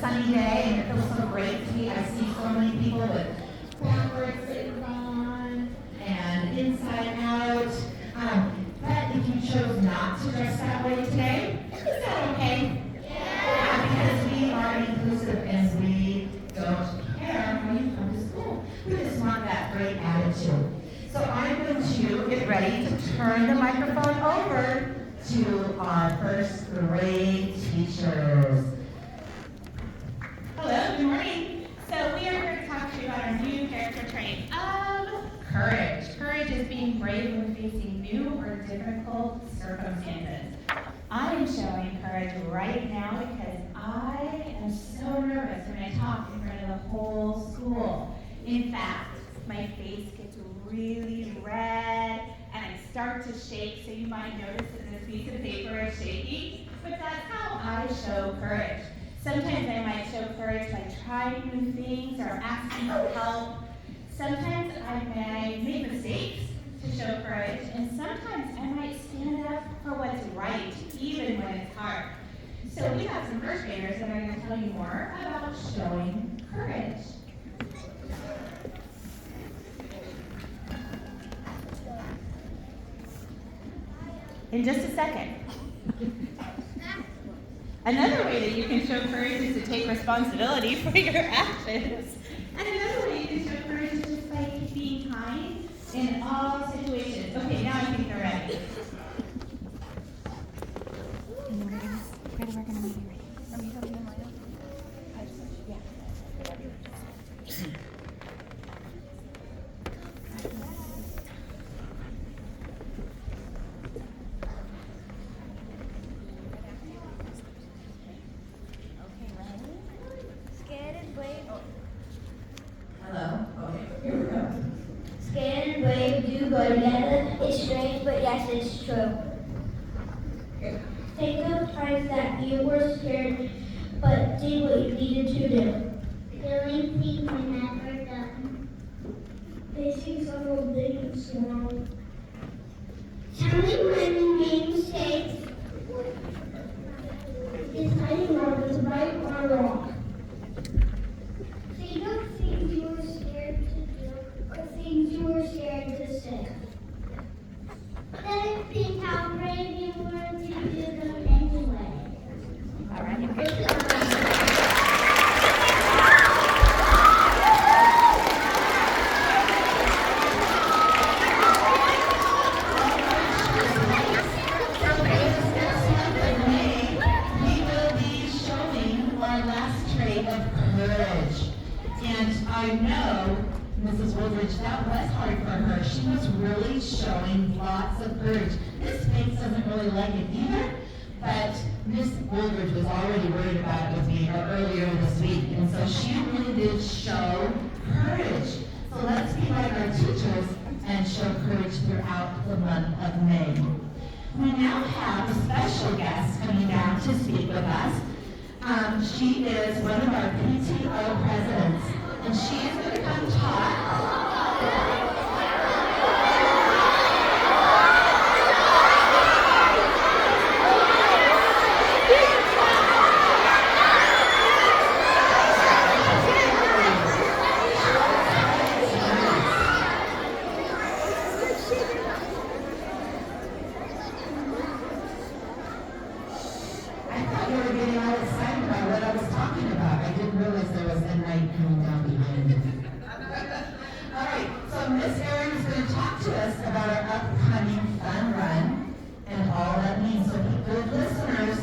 sunny day and it feels so great to me. I see so many people with backwards sitting on and inside out. But if you chose not to dress that way today, is that okay? Yeah, because we are inclusive and we don't care how you come to school. We just want that great attitude. So I'm going to get ready to turn the microphone over to our first grade teachers. Hello, good morning. So we are here to talk to you about our new character trait of courage. Courage is being brave when facing new or difficult circumstances. I am showing courage right now because I am so nervous when I talk in front of the whole school. In fact, my face gets really red and I start to shake, so you might notice that this piece of paper is shaky, but that's how I show courage. Sometimes I might show courage by trying new things or asking for help. Sometimes I may make mistakes to show courage, and sometimes I might stand up for what's right, even when it's hard. So we have some first graders that are going to tell you more about showing courage. In just a second. Another way that you can show courage is to take responsibility for your actions. And another way you can show courage is just by being kind in all situations. Okay, now I think they're ready. Go together. It's strange, but yes, it's true. Think of times that you were scared, but did what you needed to do. Doing things you never done. Facing several big and small. Telling when you made mistakes. Deciding what was right or wrong. Think of things you were scared to do, or things you were scared to say. Then think how brave you were to do them anyway. All right. We will be showing our last trait of courage. And I know Mrs. Woolridge, that was hard for her. She was really showing lots of courage. Miss Bates doesn't really like it either, but Miss Woolridge was already worried about it with me earlier this week, and so she really did show courage. So let's be like our teachers and show courage throughout the month of May. We now have a special guest coming down to speak with us. She is one of our PTO presidents, and she is going to come talk. I thought you were getting all excited about what I was talking about. I didn't realize there was a night coming down behind me. All right, so Miss Erin is going to talk to us about our upcoming fun run and all that means. So be good listeners.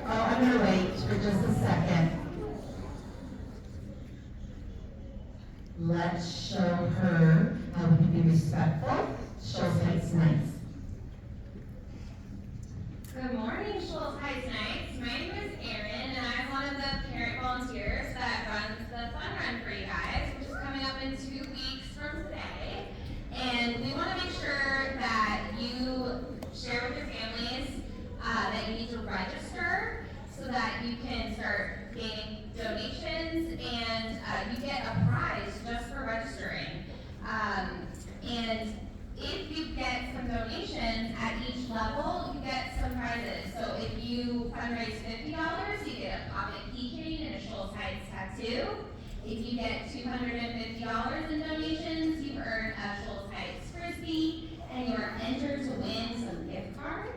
Oh, I'm going to wait for just a second. Let's show her how we can be respectful. Schultz Heights Nights. Good morning, Schultz Heights Nights. My name is Erin, and I'm one of the parent volunteers that runs the fun run for you guys, which is coming up in 2 weeks from today. And we want to make sure that you share with your families that you need to register so that you can start gaining donations, and you get a prize just for registering. And if you get some donations at each level, you get some prizes. So if you fundraise $50, you get a pocket keychain and a Schultz Heights tattoo. If you get $250 in donations, you earn a Shoals Heights Frisbee, and you are entered to win some gift cards.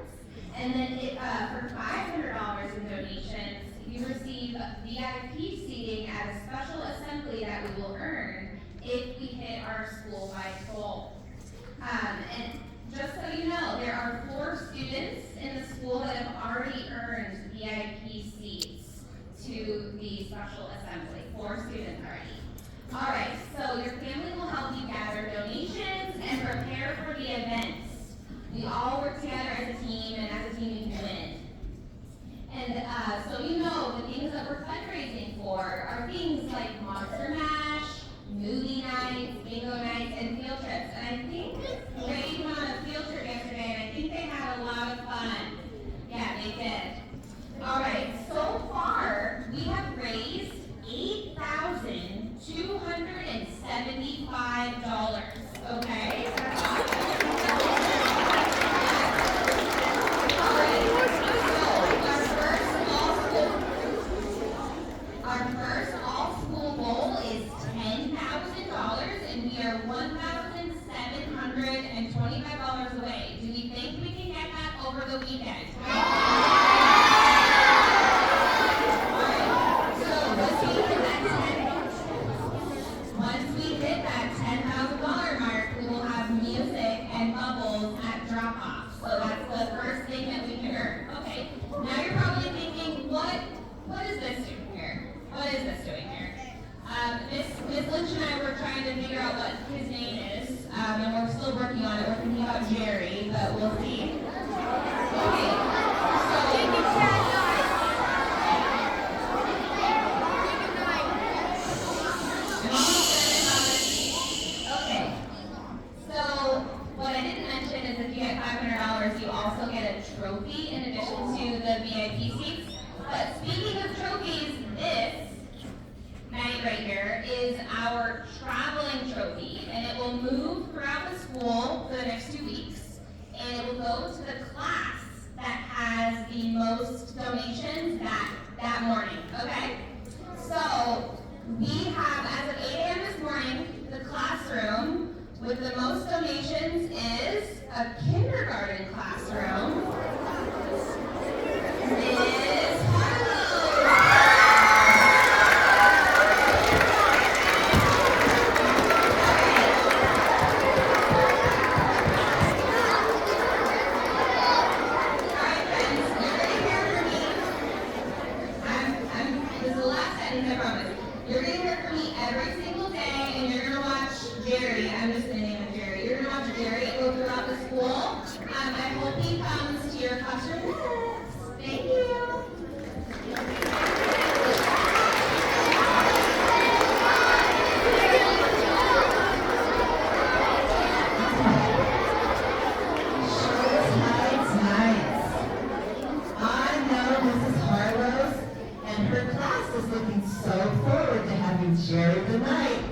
And then for $500 in donations, you receive VIP seating at a special assembly that we will earn if we hit our school-wide goal. And just so you know, there are 4 students in the school that have already earned VIP seats to the special assembly. 4 students already. All right, so your family will help you gather donations and prepare for the events. We all work together as a team, and as a team we can win. And so you know, the things that we're fundraising for are things like Monster Mash, movie nights, bingo nights, and field trips. And I think Ray went on a field trip yesterday, and I think they had a lot of fun. Yeah, they did. All right, so far we have raised $8,275. Okay, that's awesome. All right, so our first all-school goal is $10,000, and we are $1,725 away. Do we think we can get that over the weekend? Once we hit that $10,000 mark, we will have music and bubbles at drop-off. So that's the first thing that we can earn. Okay, now you're probably thinking, what is this doing here? What is this doing here? Miss Lynch and I were trying to figure out what his name is, and we're still working on it. We're thinking about Jerry, but we'll see. Okay, so what I didn't mention is if you get $500, you also get a trophy in addition to the VIP seats. But speaking of trophies, this night right here is our traveling trophy, and it will move throughout the school for the next 2 weeks, and it will go to the class that has the most donations that morning, okay? So we have, as of 8 a.m. this morning, the classroom with the most donations is a kindergarten classroom. Ms. Harlow. You're going to hear from me every single day, and you're going to watch Jerry. I'm just going to name him Jerry. You're going to watch Jerry go throughout the school. I hope he comes to your classroom next. Thank you. Jerry tonight,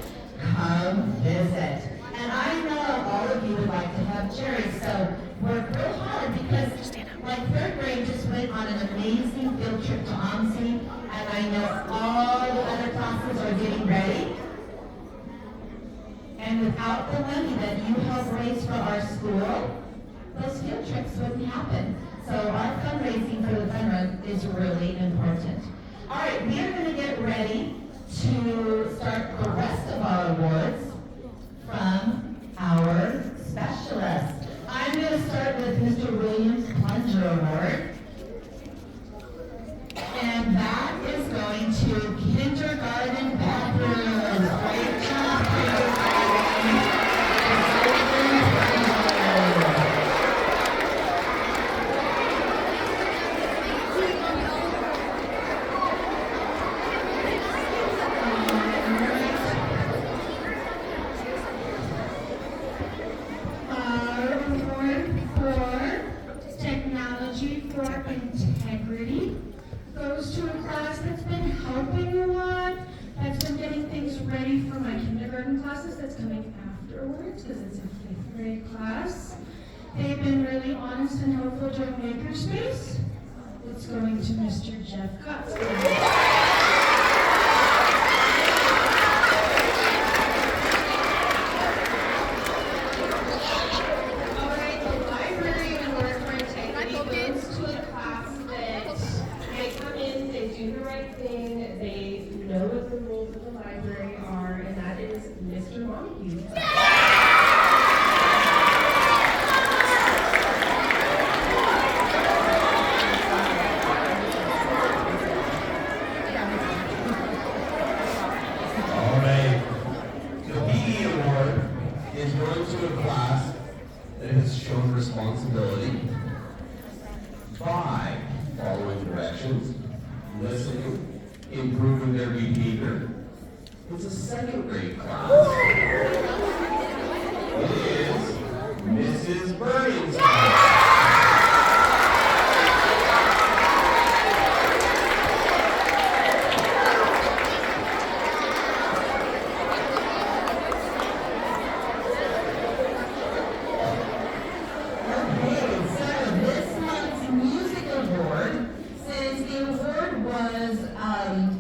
come visit. And I know all of you would like to have Jerry, so work real hard because like 3rd grade just went on an amazing field trip to OMSI, and I know all the other classes are getting ready. And without the money that you help raise for our school, those field trips wouldn't happen. So our fundraising for the fun run is really important. All right, we are going to get ready to start the rest of our awards from our specialists. I'm going to start with Mr. Williams Plunger Award. And that is going to kindergarten bathrooms. Great job, kindergarten. Integrity goes to a class that's been helping a lot, that's been getting things ready for my kindergarten classes that's coming afterwards because it's a 5th grade class. They've been really honest and helpful during makerspace. It's going to Mr. Jeff Gutz. by following directions, listening, improving their behavior. It's a second grade class. It is Mrs. Burning's class.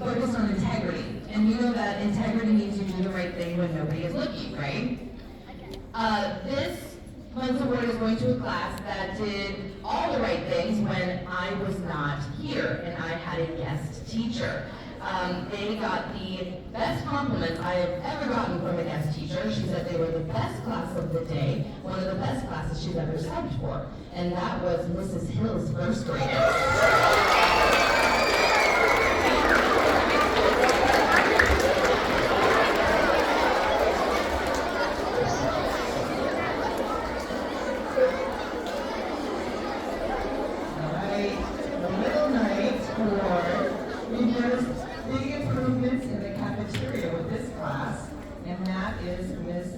Focused on integrity, and you know that integrity means you do the right thing when nobody is looking, right? This month's award is going to a class that did all the right things when I was not here and I had a guest teacher. They got the best compliments I have ever gotten from a guest teacher. She said they were the best class of the day, one of the best classes she's ever subbed for, and that was Mrs. Hill's first grader.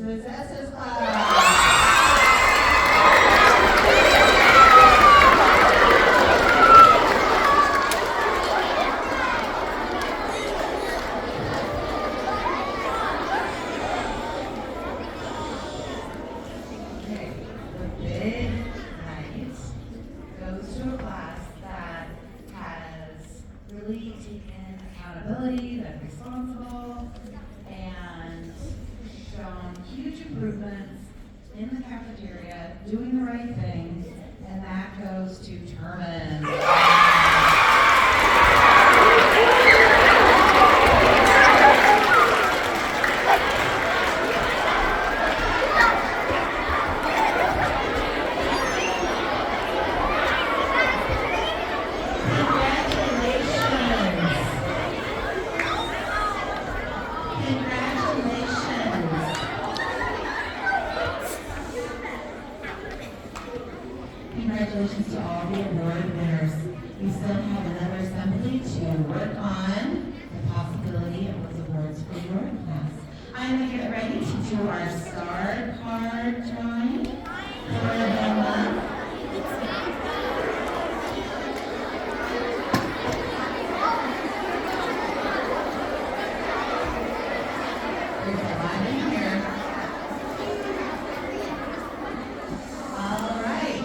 Mrs. S's class. Okay, the big night goes to a class that has really taken accountability, that's responsible, and shown huge improvements in the cafeteria, doing the right thing, and that goes to Terman. Congratulations to all the award winners. We still have another assembly to work on the possibility of those awards for your class. I'm going to get ready to do our star card drawing for the month. There's a lot in here. All right.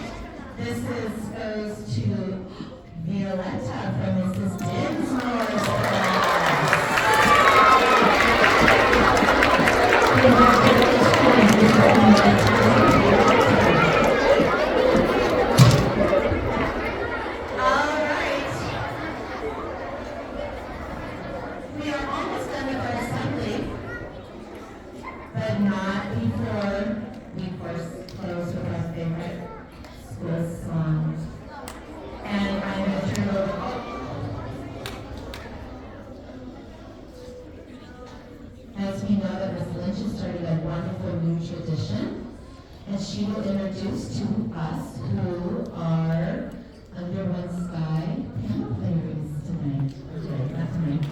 This goes to Violetta from Mrs. Dinsmore's All right. We are almost done with our assembly, but not before we first close with our favorite school song. And I'm going to turn it over. As we know that Ms. Lynch has started a wonderful new tradition, and she will introduce to us who are Under One Sky piano players tonight. Okay, not tonight.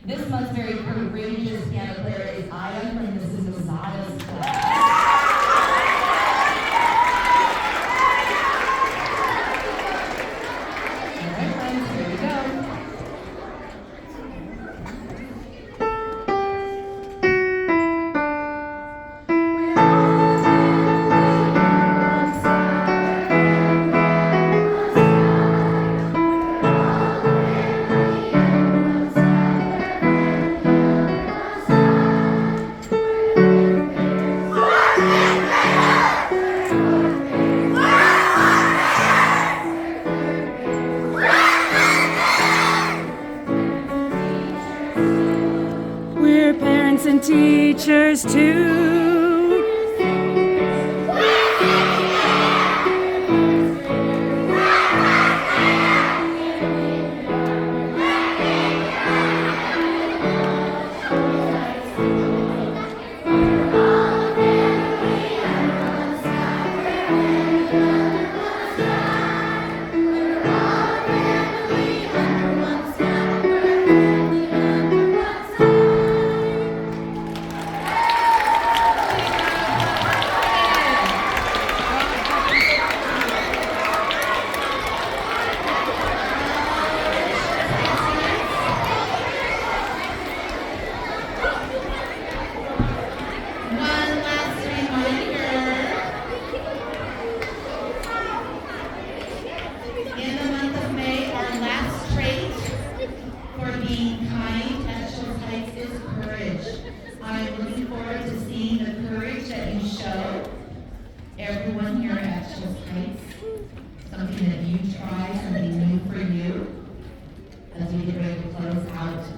This month's very courageous piano player is Aya from Mrs. Lozada's class. All right, friends, here we go. We're parents and teachers too. everyone here at Shoals Heights, something that you try, something new for you, as we get ready to close out